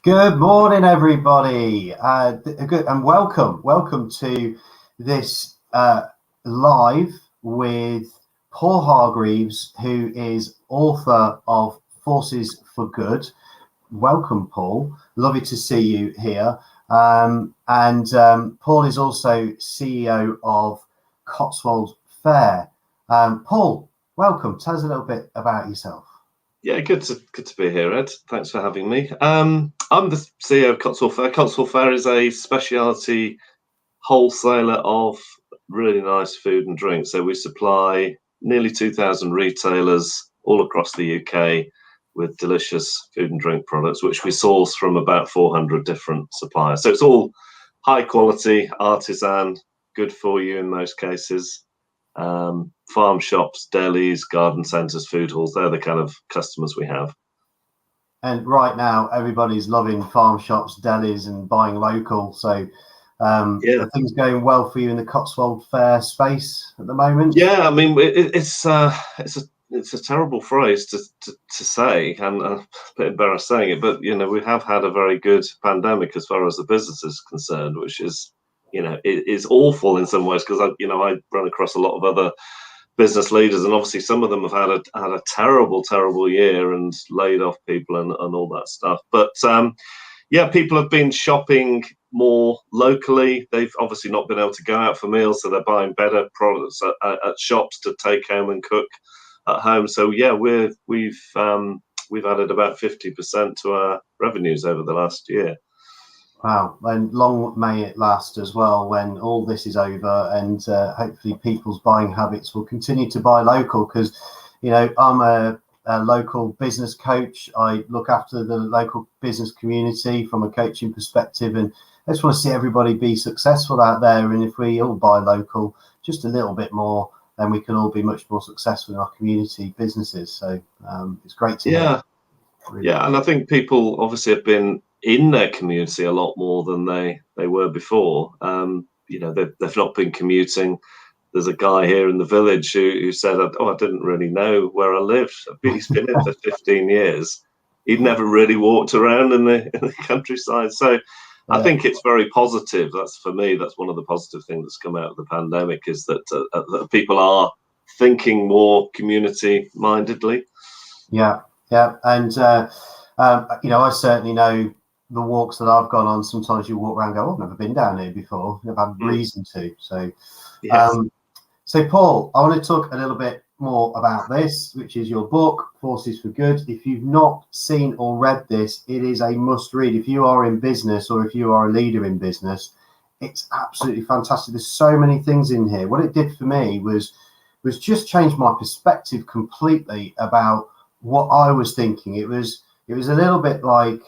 Good morning, everybody. Good and welcome to this live with Paul Hargreaves, who is author of Forces for Good. Welcome, Paul. Lovely to see you here. Paul is also CEO of Cotswold Fair. Paul, welcome. Tell us a little bit about yourself. Yeah, good to be here, Ed. Thanks for having me. I'm the CEO of Cotswold Fair. Cotswold Fair is a specialty wholesaler of really nice food and drink. So we supply nearly 2,000 retailers all across the UK with delicious food and drink products, which we source from about 400 different suppliers. So it's all high quality, artisan, good for you in most cases. Farm shops, delis, garden centres, food halls, they're the kind of customers we have. And right now, everybody's loving farm shops, delis, and buying local. So, are things going well for you in the Cotswold Fair space at the moment? Yeah, I mean, it's a terrible phrase to say, and I'm a bit embarrassed saying it, but we have had a very good pandemic as far as the business is concerned, which is it is awful in some ways because I run across a lot of other business leaders, and obviously some of them have had a terrible year and laid off people and all that stuff. But people have been shopping more locally. They've obviously not been able to go out for meals, so they're buying better products at shops to take home and cook at home. So yeah, we've added about 50% to our revenues over the last year. Wow, and long may it last as well when all this is over, and hopefully people's buying habits will continue to buy local, because I'm a local business coach. I look after the local business community from a coaching perspective, and I just want to see everybody be successful out there. And if we all buy local just a little bit more, then we can all be much more successful in our community businesses. So it's great to hear. Really. Yeah, and I think people obviously have been in their community a lot more than they were before. They've not been commuting. There's a guy here in the village who said, I didn't really know where I lived. He's been in for 15 years. He'd never really walked around in the countryside. So I think it's very positive. For me, that's one of the positive things that's come out of the pandemic, is that people are thinking more community-mindedly. Yeah, and I certainly know the walks that I've gone on. Sometimes you walk around and go, I've never been down here before. I've had reason to. So, yes. So Paul, I want to talk a little bit more about this, which is your book, Forces for Good. If you've not seen or read this, it is a must read. If you are in business or if you are a leader in business, it's absolutely fantastic. There's so many things in here. What it did for me was just change my perspective completely about what I was thinking. It was a little bit like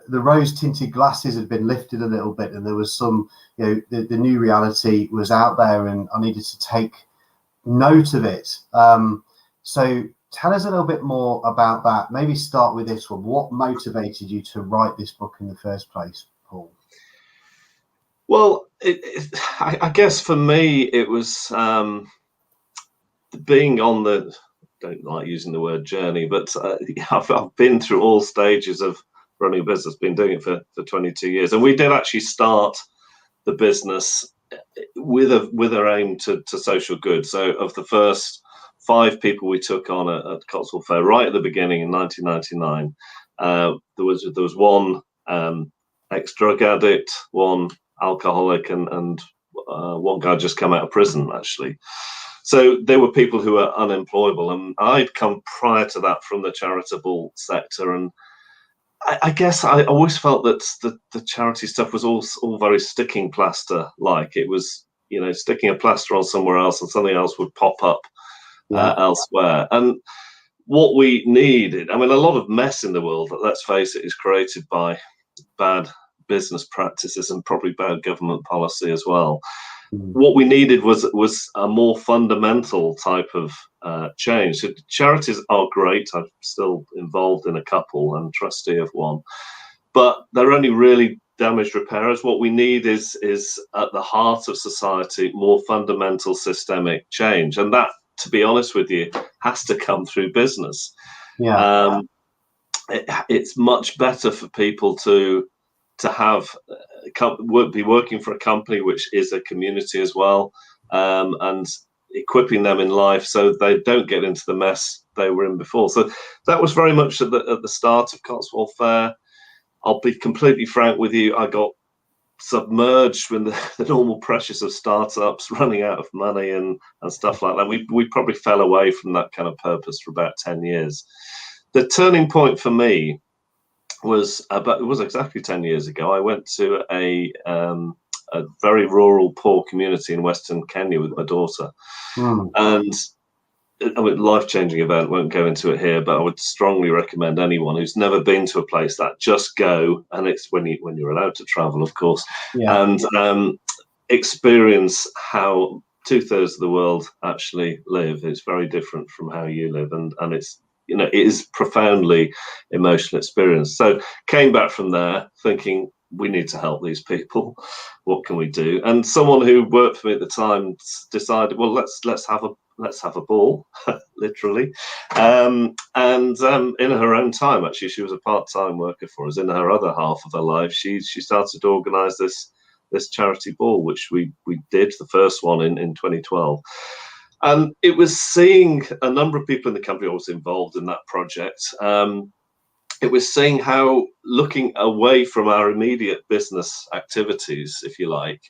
the rose-tinted glasses had been lifted a little bit, and there was some, the new reality was out there, and I needed to take note of it. So tell us a little bit more about that. Maybe start with this one. What motivated you to write this book in the first place, Paul? Well, I guess for me, it was being on the, don't like using the word journey, but I've been through all stages of running a business, been doing it for 22 years. And we did actually start the business with our aim to social good. So of the first 5 people we took on at Cotswold Fair right at the beginning in 1999, there was one ex-drug addict, one alcoholic, and one guy just come out of prison, actually. So there were people who were unemployable, and I'd come prior to that from the charitable sector, and I guess I always felt that the charity stuff was all very sticking plaster like. It was, sticking a plaster on somewhere else and something else would pop up elsewhere. And what we needed, a lot of mess in the world, let's face it, is created by bad business practices and probably bad government policy as well. What we needed was a more fundamental type of change. So charities are great. I'm still involved in a couple and trustee of one, but they're only really damage repairers. What we need is at the heart of society, more fundamental systemic change, and that, to be honest with you, has to come through business. it's much better for people to have be working for a company which is a community as well, and equipping them in life so they don't get into the mess they were in before. So that was very much at the start of Cotswold Fair. I'll be completely frank with you, I got submerged with the normal pressures of startups, running out of money and stuff like that. We probably fell away from that kind of purpose for about 10 years. The turning point for me was exactly 10 years ago. I went to a very rural, poor community in Western Kenya with my daughter. And I mean, life-changing event, won't go into it here, but I would strongly recommend anyone who's never been to a place that just go, and it's when you're allowed to travel, of course, and experience how 2/3 of the world actually live. It's very different from how you live, and it's, it is profoundly emotional experience. So came back from there thinking, we need to help these people. What can we do? And someone who worked for me at the time decided, well, let's have a ball, literally. And in her own time, actually, she was a part-time worker for us. In her other half of her life, she started to organise this charity ball, which we did, the first one in 2012. And it was seeing a number of people in the company also involved in that project. It was seeing how, looking away from our immediate business activities, if you like,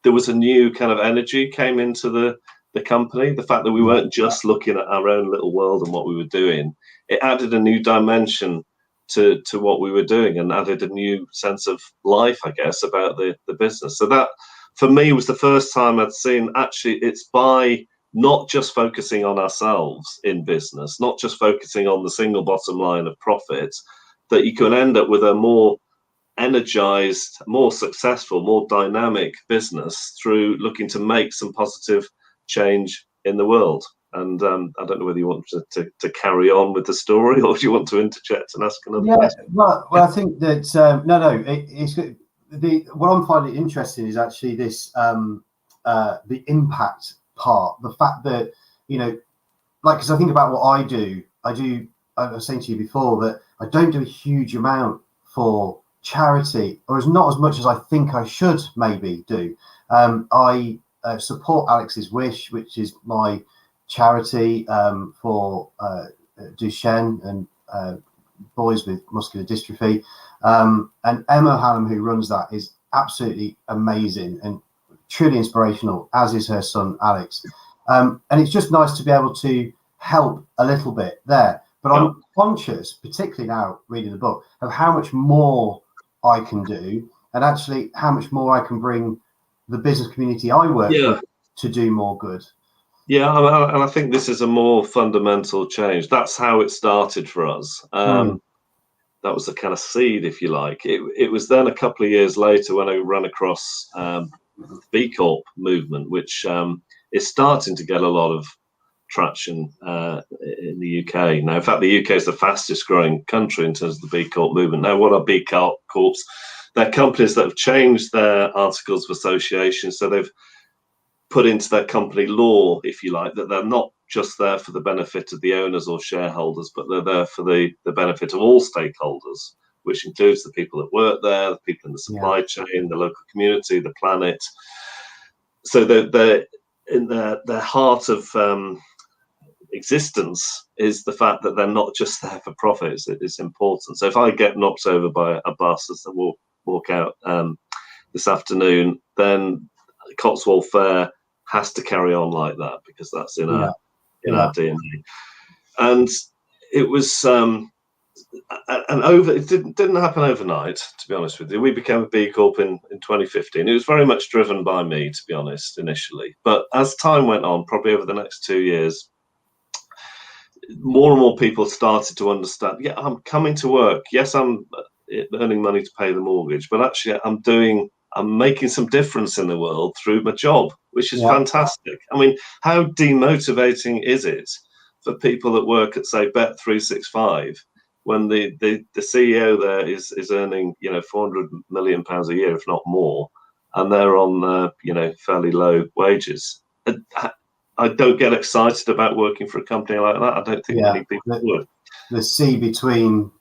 there was a new kind of energy came into the company. The fact that we weren't just looking at our own little world and what we were doing, it added a new dimension to what we were doing, and added a new sense of life, I guess, about the business. So that, for me, was the first time I'd seen, actually, it's by not just focusing on ourselves in business, not just focusing on the single bottom line of profit, that you can end up with a more energized, more successful, more dynamic business through looking to make some positive change in the world. And I don't know whether you want to carry on with the story, or do you want to interject and ask another question? Well, I think that it's good. What I'm finding interesting is actually this the impact part, the fact that, like, because I think about what I do. I was saying to you before that I don't do a huge amount for charity, or not as much as I think I should maybe do. I support Alex's Wish, which is my charity for Duchenne and boys with muscular dystrophy. And Emma Hannum, who runs that, is absolutely amazing and truly inspirational, as is her son Alex. And it's just nice to be able to help a little bit there. But I'm conscious, particularly now reading the book, of how much more I can do, and actually how much more I can bring the business community I work with to do more good. Yeah, and I think this is a more fundamental change. That's how it started for us. That was the kind of seed, if you like. It was then a couple of years later when I ran across the B Corp movement, which is starting to get a lot of traction in the UK. Now, in fact, the UK is the fastest growing country in terms of the B Corp movement. Now, what are B Corps? They're companies that have changed their articles of association. So they've put into their company law, if you like, that they're not just there for the benefit of the owners or shareholders, but they're there for the benefit of all stakeholders, which includes the people that work there, the people in the supply chain, the local community, the planet. So they're in their heart of existence is the fact that they're not just there for profits. It's important. So if I get knocked over by a bus as I walk out this afternoon, then Cotswold Fair has to carry on like that, because that's in our DNA. And it was it didn't happen overnight, to be honest with you. We became a B Corp in 2015. It was very much driven by me, to be honest, initially. But as time went on, probably over the next 2 years, more and more people started to understand, I'm coming to work. Yes, I'm earning money to pay the mortgage, but actually I'm making some difference in the world through my job, which is fantastic. I mean, how demotivating is it for people that work at, say, Bet365, when the CEO there is earning, £400 million a year, if not more, and they're on, fairly low wages? I don't get excited about working for a company like that. I don't think many people would. the C between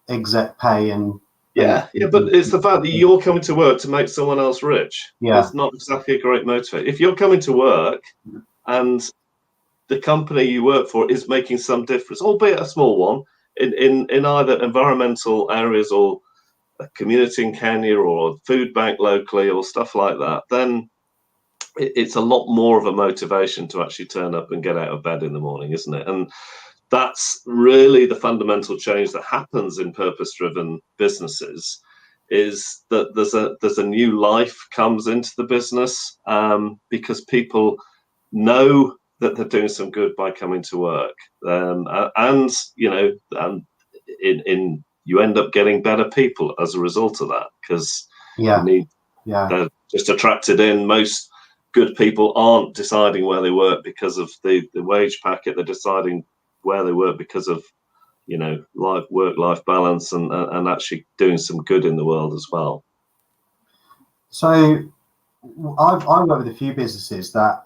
exec pay and yeah, but it's the fact that you're coming to work to make someone else rich. Yeah. That's not exactly a great motivator. If you're coming to work and the company you work for is making some difference, albeit a small one, in either environmental areas or a community in Kenya or a food bank locally or stuff like that, then it's a lot more of a motivation to actually turn up and get out of bed in the morning, isn't it? And that's really the fundamental change that happens in purpose-driven businesses, is that there's a new life comes into the business, because people know that they're doing some good by coming to work, and you end up getting better people as a result of that, because they're just attracted in. Most good people aren't deciding where they work because of the wage packet. They're deciding where they work because of work-life balance and actually doing some good in the world as well. So I've worked with a few businesses that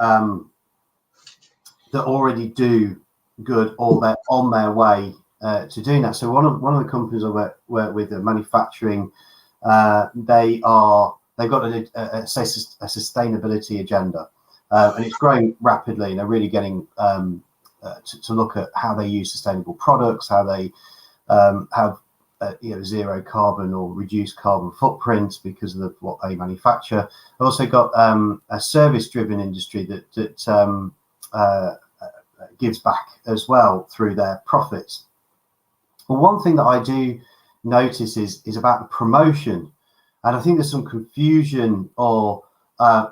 that already do good, or they're on their way to doing that. So one of the companies I work with, manufacturing, they've got a sustainability agenda, and it's growing rapidly, and they're really getting to look at how they use sustainable products, how they have zero carbon or reduced carbon footprint because of what they manufacture. They've also got a service-driven industry that gives back as well through their profits. But one thing that I do notice is about the promotion, and I think there's some confusion or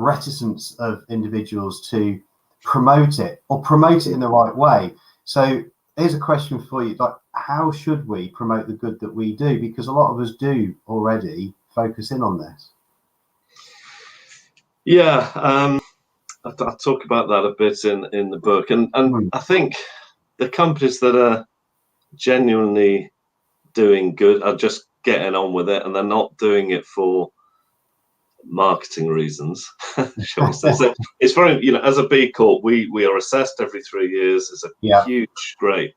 reticence of individuals to promote it in the right way. So here's a question for you: like, how should we promote the good that we do? Because a lot of us do already focus in on this. Yeah, I talk about that a bit in the book, and I think the companies that are genuinely doing good are just getting on with it, and they're not doing it for marketing reasons, shall we say. So it's very, as a B Corp, we are assessed every 3 years. It's a huge, great,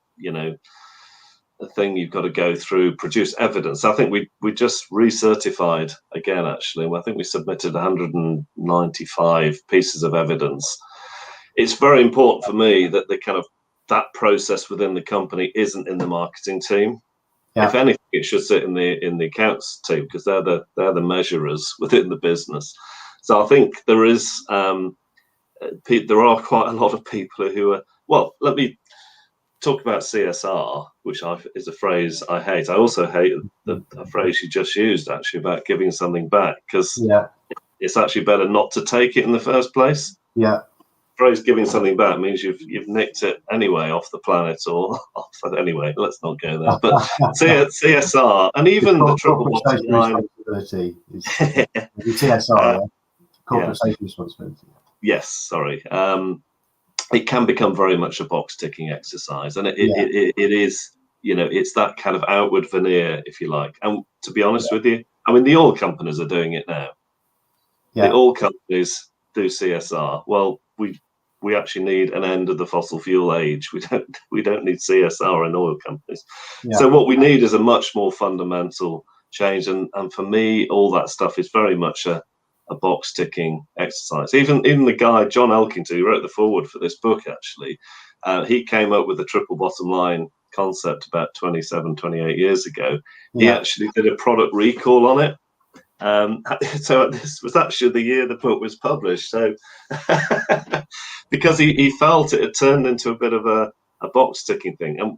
a thing you've got to go through, produce evidence. I think we just recertified again, actually. I think we submitted 195 pieces of evidence. It's very important for me that that process within the company isn't in the marketing team. If anything, it should sit in the accounts team, because they're the measurers within the business. So I think there are quite a lot of people who are, well, let me talk about CSR, which is a phrase I hate. I also hate the phrase you just used, actually, about giving something back, because it's actually better not to take it in the first place. Yeah. Phrase giving something back means you've nicked it anyway off the planet, or anyway, let's not go there. But CSR, and even the triple bottom line responsibility is the CSR, corporate social responsibility. Yes, sorry. It can become very much a box ticking exercise, and it is, it's that kind of outward veneer, if you like. And to be honest with you, I mean, the oil companies are doing it now. The oil companies do CSR. Well, we actually need an end of the fossil fuel age. We don't need CSR in oil companies. So what we need is a much more fundamental change. And for me, all that stuff is very much a box ticking exercise. Even the guy, John Elkington, who wrote the foreword for this book, actually, he came up with the triple bottom line concept about 28 years ago. He actually did a product recall on it. So this was actually the year the book was published. So because he felt it had turned into a bit of a box ticking thing, and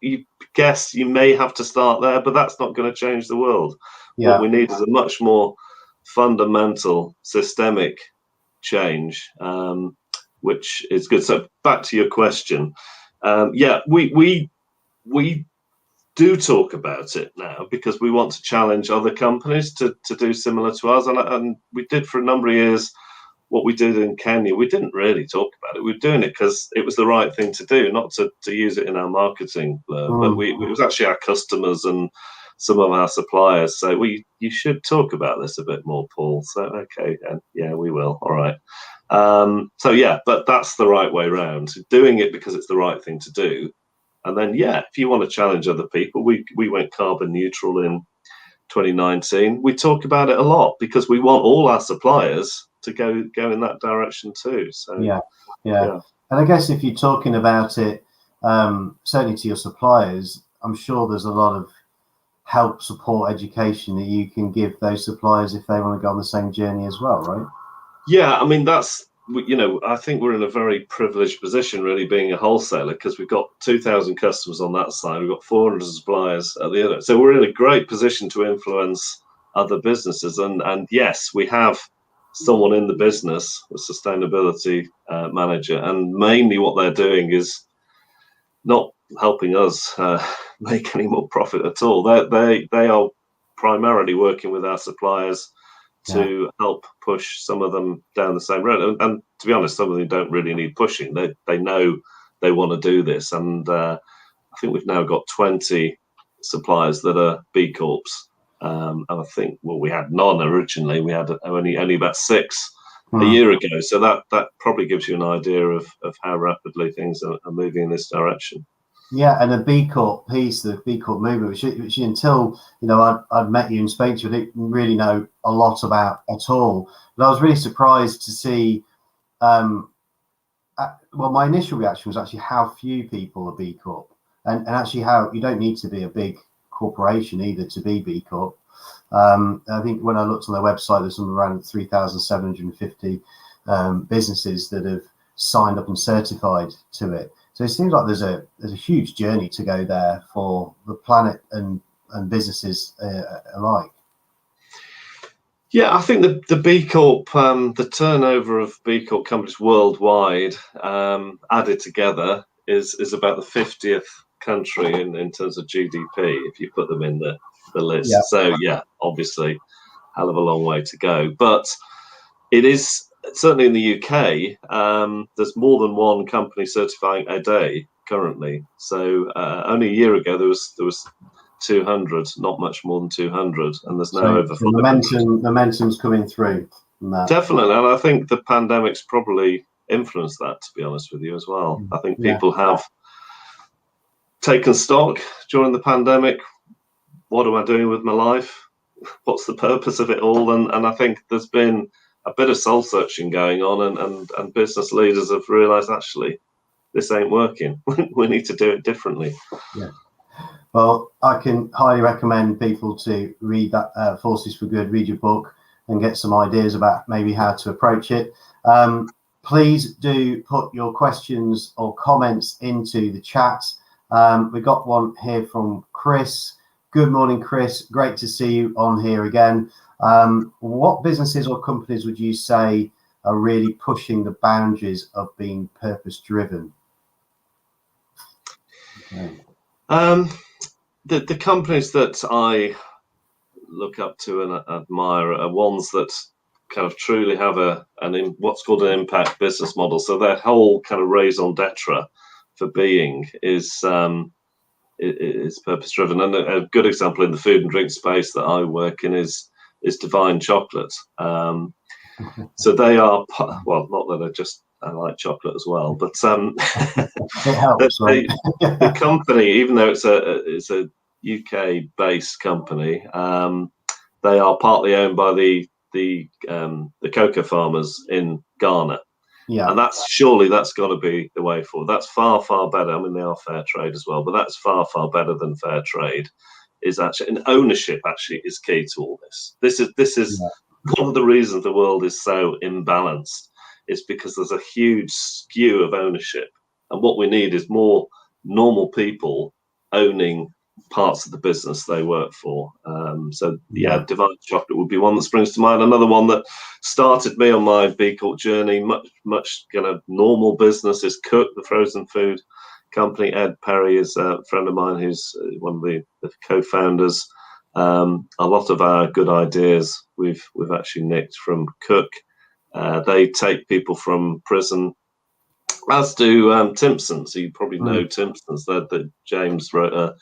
you guess you may have to start there, but that's not going to change the world. What we need is a much more fundamental, systemic change, which is good. So back to your question, we do talk about it now because we want to challenge other companies to do similar to us, and we did for a number of years. What we did in Kenya, we didn't really talk about it. We were doing it because it was the right thing to do, not to use it in our marketing blurb. But it was actually our customers and some of our suppliers say, you should talk about this a bit more, Paul. So, okay, yeah, we will. All right. But that's the right way round. Doing it because it's the right thing to do And then, if you want to challenge other people, we went carbon neutral in 2019. We talk about it a lot because we want all our suppliers to go in that direction too. So yeah. And I guess if you're talking about it, certainly to your suppliers, I'm sure there's a lot of help, support, education that you can give those suppliers if they want to go on the same journey as well, right? Yeah, I mean, that's, I think we're in a very privileged position, really, being a wholesaler, because we've got 2,000 customers on that side. We've got 400 suppliers at the other. So we're in a great position to influence other businesses. And yes, we have someone in the business, a sustainability manager, and mainly what they're doing is not helping us make any more profit at all. They are primarily working with our suppliers to help push some of them down the same road. And to be honest, some of them don't really need pushing. They know they want to do this. And I think we've now got 20 suppliers that are B Corps. And I think, we had none originally. We had only about 6 a year ago. So that probably gives you an idea of how rapidly things are moving in this direction. Yeah, and the B Corp piece, the B Corp movement, which until I'd met you and spoke to you, I didn't really know a lot about at all. But I was really surprised to see. My initial reaction was actually how few people are B Corp, and actually how you don't need to be a big corporation either to be B Corp. I think when I looked on their website, there's something around 3,750 businesses that have signed up and certified to it. So it seems like there's a huge journey to go there for the planet and businesses alike. Yeah, I think the B Corp, the turnover of B Corp companies worldwide added together is about the 50th country in terms of GDP, if you put them in the list. Yeah. So obviously, hell of a long way to go. But it is certainly in the UK. There's more than one company certifying a day currently. So only a year ago there was 200, not much more than 200, and there's now over 400. Momentum's coming through. Definitely, and I think the pandemic's probably influenced that, to be honest with you, as well. I think people have taken stock during the pandemic. What am I doing with my life? What's the purpose of it all? And I think there's been a bit of soul searching going on, and business leaders have realised, actually, this ain't working. We need to do it differently. Yeah. Well, I can highly recommend people to read that Forces for Good, read your book and get some ideas about maybe how to approach it. Please do put your questions or comments into the chat. We got one here from Chris. Good morning, Chris. Great to see you on here again. What businesses or companies would you say are really pushing the boundaries of being purpose-driven? Okay. The companies that I look up to and admire are ones that kind of truly have what's called an impact business model. So their whole kind of raison d'etre for being is purpose driven. And a good example in the food and drink space that I work in is Divine Chocolate. So they are, well, not that I like chocolate as well, but it helps, right? the company, even though it's a UK-based company, they are partly owned by the cocoa farmers in Ghana. Yeah. And that's got to be the way forward. That's far, far better. I mean, they are fair trade as well, but that's far, far better than fair trade. And ownership actually is key to all this. This is one of the reasons the world is so imbalanced. Is because there's a huge skew of ownership, and what we need is more normal people owning parts of the business they work for. Divine Chocolate would be one that springs to mind. Another one that started me on my B Corp journey, much kind of normal business, is Cook, the frozen food company. Ed Perry is a friend of mine who's one of the co-founders. A lot of our good ideas we've actually nicked from Cook. They take people from prison, as do Timpsons. So you probably know Timpsons. That James wrote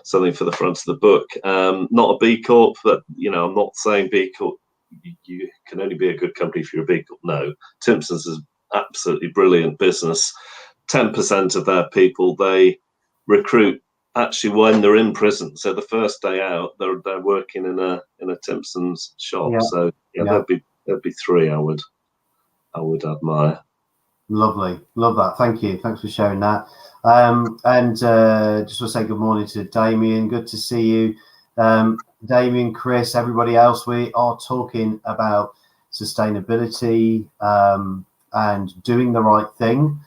something for the front of the book. Not a B Corp, but I'm not saying B Corp. You can only be a good company if you're a B Corp. No, Timpsons is absolutely brilliant business. 10% of their people they recruit actually when they're in prison. So the first day out, they're working in a Timpson's shop. Yeah. So there'd be three I would admire. Lovely, love that. Thank you. Thanks for sharing that. Just want to say good morning to Damien. Good to see you, Damien, Chris, everybody else. We are talking about sustainability and doing the right thing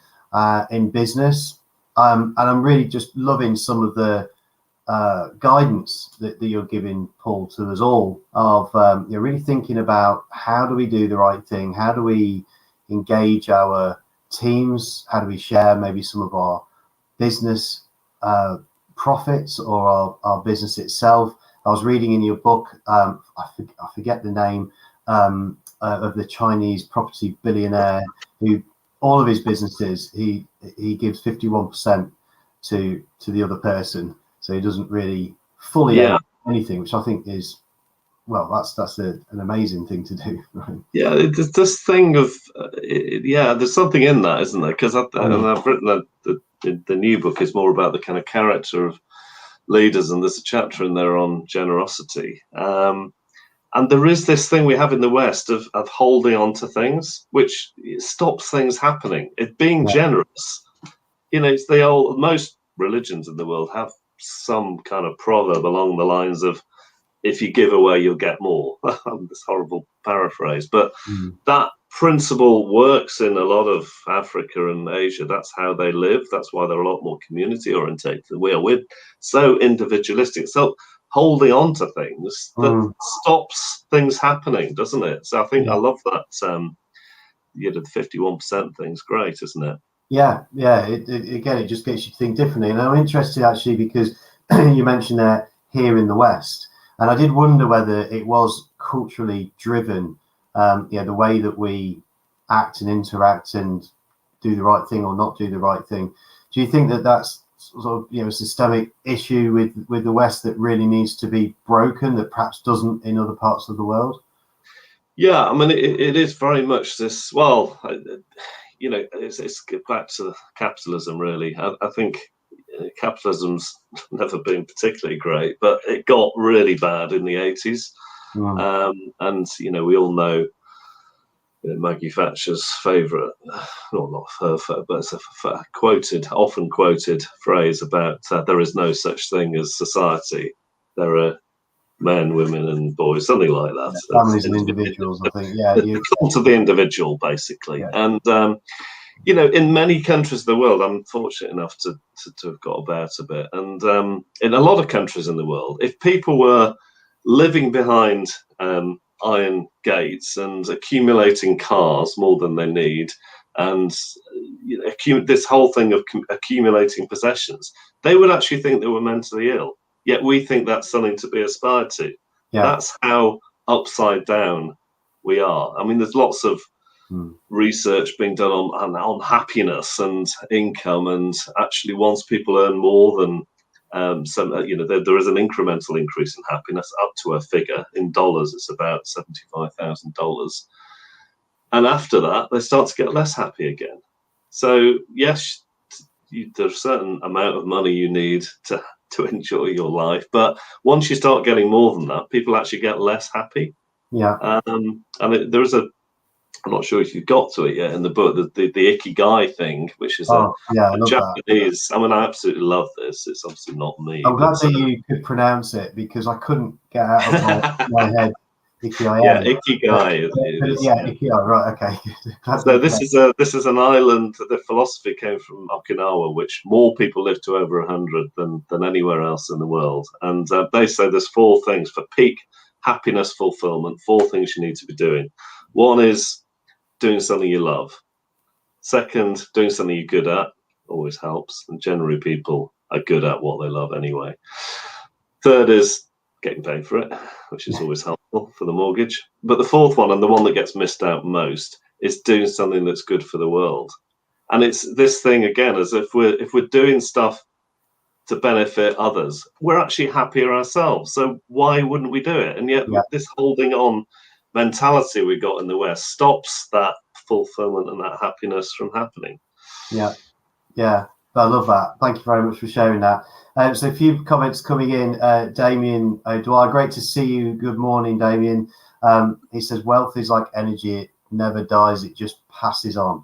in business. And I'm really just loving some of the guidance that you're giving, Paul, to us all of you're really thinking about how do we do the right thing? How do we engage our teams? How do we share maybe some of our business profits or our business itself? I was reading in your book, I forget the name of the Chinese property billionaire who all of his businesses, he gives 51% to the other person. So he doesn't really fully own anything, which I think is, well, that's an amazing thing to do. Right? Yeah, it's this thing of, there's something in that, isn't there? Because I've written the new book is more about the kind of character of leaders, and there's a chapter in there on generosity. And there is this thing we have in the West of holding on to things, which stops things happening. It being generous, it's most religions in the world have some kind of proverb along the lines of, if you give away, you'll get more. This horrible paraphrase, but that principle works in a lot of Africa and Asia. That's how they live. That's why they're a lot more community orientated than we are. We're so individualistic. So holding on to things that stops things happening, doesn't it? So I think I love that. The 51% thing's great, isn't it? Yeah. It just gets you to think differently. And I'm interested actually because you mentioned that here in the West, and I did wonder whether it was culturally driven, the way that we act and interact and do the right thing or not do the right thing. Do you think that that's sort of a systemic issue with the West that really needs to be broken, that perhaps doesn't in other parts of the world? Yeah, I mean, it is very much this. Well, it's back to capitalism, really. I think capitalism's never been particularly great, but it got really bad in the 80s. And we all know Maggie Thatcher's favourite, well, not her, but it's a often quoted phrase about there is no such thing as society. There are men, women, and boys, something like that. Families and individuals, I think. Yeah, the cult of the individual, basically. And in many countries of the world, I'm fortunate enough to have got about a bit. And in a lot of countries in the world, if people were living behind iron gates and accumulating cars more than they need, and this whole thing of accumulating possessions, they would actually think they were mentally ill. Yet we think that's something to be aspired to. Yeah. That's how upside down we are. I mean, there's lots of research being done on happiness and income, and actually once people earn more than there is an incremental increase in happiness up to a figure. In dollars, it's about $75,000, and after that they start to get less happy again. So yes, there's a certain amount of money you need to enjoy your life, but once you start getting more than that, people actually get less happy. There is I'm not sure if you've got to it yet in the book, the Ikigai thing, which is a Japanese. That. I mean, I absolutely love this. It's obviously not me. I'm glad that you could pronounce it because I couldn't get out of my head. Ikigai. Yeah, Ikigai. Ikigai. Right. Okay. So this is an island. The philosophy came from Okinawa, which more people live to over 100 than anywhere else in the world. And they say there's 4 things for peak happiness fulfillment. 4 things you need to be doing. One is doing something you love. Second, doing something you're good at, always helps. And generally people are good at what they love anyway. Third is getting paid for it, which is always helpful for the mortgage. But the 4th one, and the one that gets missed out most, is doing something that's good for the world. And it's this thing again, as if we're doing stuff to benefit others, we're actually happier ourselves. So why wouldn't we do it? And yet this holding on mentality we got in the West stops that fulfillment and that happiness from happening. Yeah. I love that. Thank you very much for sharing that. So a few comments coming in. Damien O'Dwyer, great to see you. Good morning, Damien. He says, wealth is like energy. It never dies. It just passes on.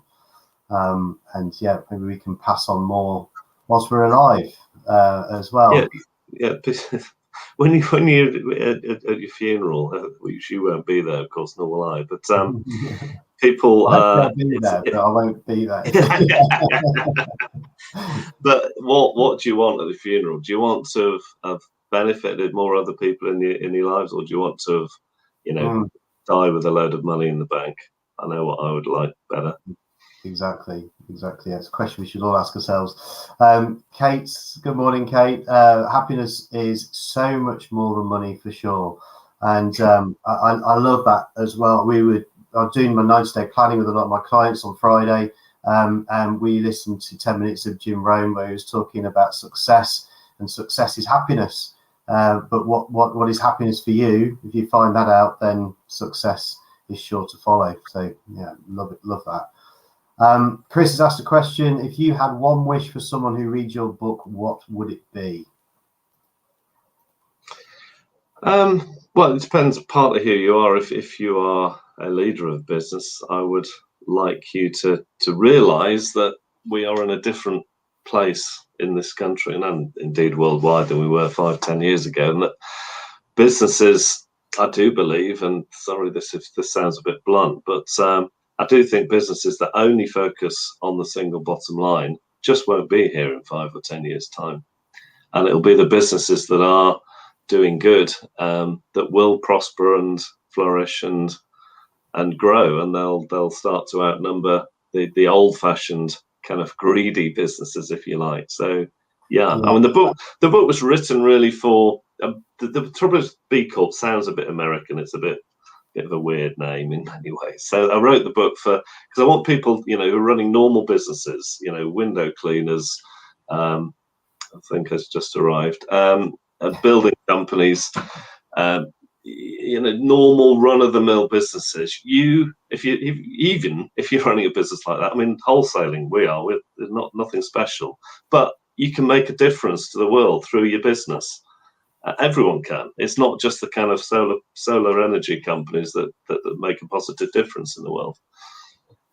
And yeah, maybe we can pass on more whilst we're alive as well. Yeah. When you at your funeral, which you won't be there, of course, nor will I. But people, I'll be there, but I won't be there. But what do you want at the funeral? Do you want to have benefited more other people in your lives, or do you want to have, die with a load of money in the bank? I know what I would like better. Exactly. That's a question we should all ask ourselves. Kate, good morning, Kate. Happiness is so much more than money, for sure. And I love that as well. I was doing my 90-day planning with a lot of my clients on Friday, and we listened to 10 minutes of Jim Rohn, where he was talking about success, and success is happiness. But what is happiness for you? If you find that out, then success is sure to follow. So yeah, love that. Chris has asked a question. If you had one wish for someone who reads your book, what would it be? Well, it depends partly who you are. If you are a leader of business, I would like you to realise that we are in a different place in this country and indeed worldwide than we were 5-10 years ago, and that businesses, I do believe, and sorry, this sounds a bit blunt, but I do think businesses that only focus on the single bottom line just won't be here in 5 or 10 years' time. And it'll be the businesses that are doing good that will prosper and flourish and grow, and they'll start to outnumber the old-fashioned kind of greedy businesses, if you like. So yeah. I mean, the book was written really for the trouble is B Corp sounds a bit American. It's a bit of a weird name in many ways. So I wrote the book because I want people, who are running normal businesses, window cleaners, I think has just arrived, building companies, normal run-of-the-mill businesses. If you're running a business like that, I mean, wholesaling, we're nothing special, but you can make a difference to the world through your business. Everyone can. It's not just the kind of solar energy companies that make a positive difference in the world.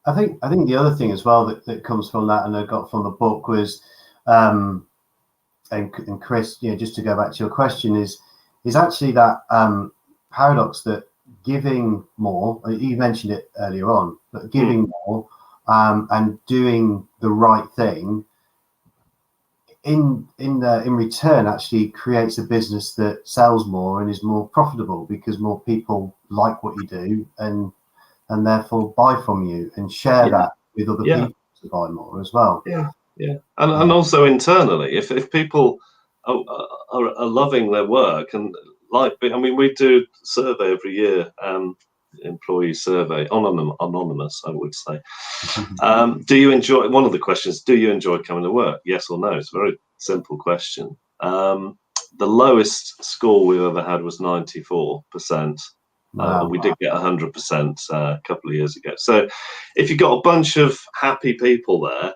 I think the other thing as well that comes from that, and I got from the book, was and Chris, just to go back to your question, is actually that paradox that giving more, you mentioned it earlier on, but giving more and doing the right thing in return actually creates a business that sells more and is more profitable, because more people like what you do and therefore buy from you and share that with other people to buy more as well. And also internally, if people are loving their work and we do survey every year, employee survey, anonymous, I would say. Do you enjoy? One of the questions: do you enjoy coming to work? Yes or no? It's a very simple question. The lowest score we've ever had was 94%. And we did get 100% a couple of years ago. So, if you've got a bunch of happy people there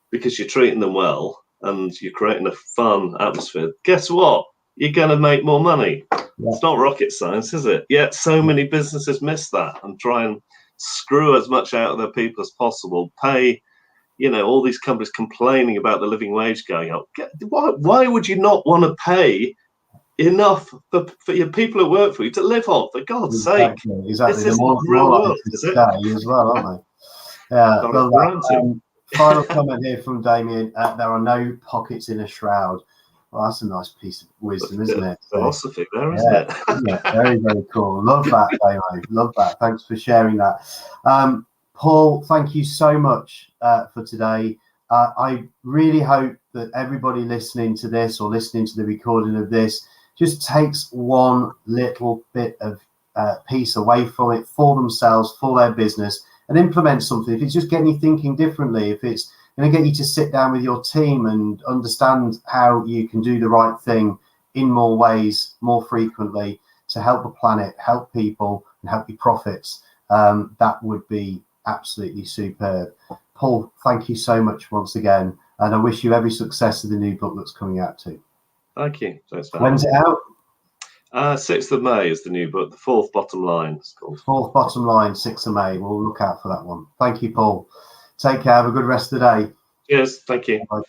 because you're treating them well and you're creating a fun atmosphere, guess what? You're going to make more money. It's not rocket science, is it? Yet so many businesses miss that and try and screw as much out of their people as possible. Pay, all these companies complaining about the living wage going up. Why would you not want to pay enough for your people who work for you to live on? For God's sake, exactly. This isn't the real world, is it? As well, aren't they? Yeah. Final comment here from Damien. There are no pockets in a shroud. Well, that's a nice piece of wisdom, isn't it? Philosophy there, isn't it? Yeah, very, very cool. Love that, Damo. Love that. Thanks for sharing that. Paul, thank you so much for today. I really hope that everybody listening to this or listening to the recording of this just takes one little bit of piece away from it for themselves, for their business, and implement something. If it's just getting you thinking differently, if it's going to get you to sit down with your team and understand how you can do the right thing in more ways, more frequently, to help the planet, help people, and help your profits, that would be absolutely superb. Paul, thank you so much once again. And I wish you every success with the new book that's coming out too. Thank you. Thanks for having When's it out? 6th of May is the new book, The Fourth Bottom Line, it's called. Fourth Bottom Line, 6th of May. We'll look out for that one. Thank you, Paul. Take care. Have a good rest of the day. Cheers. Thank you. Bye.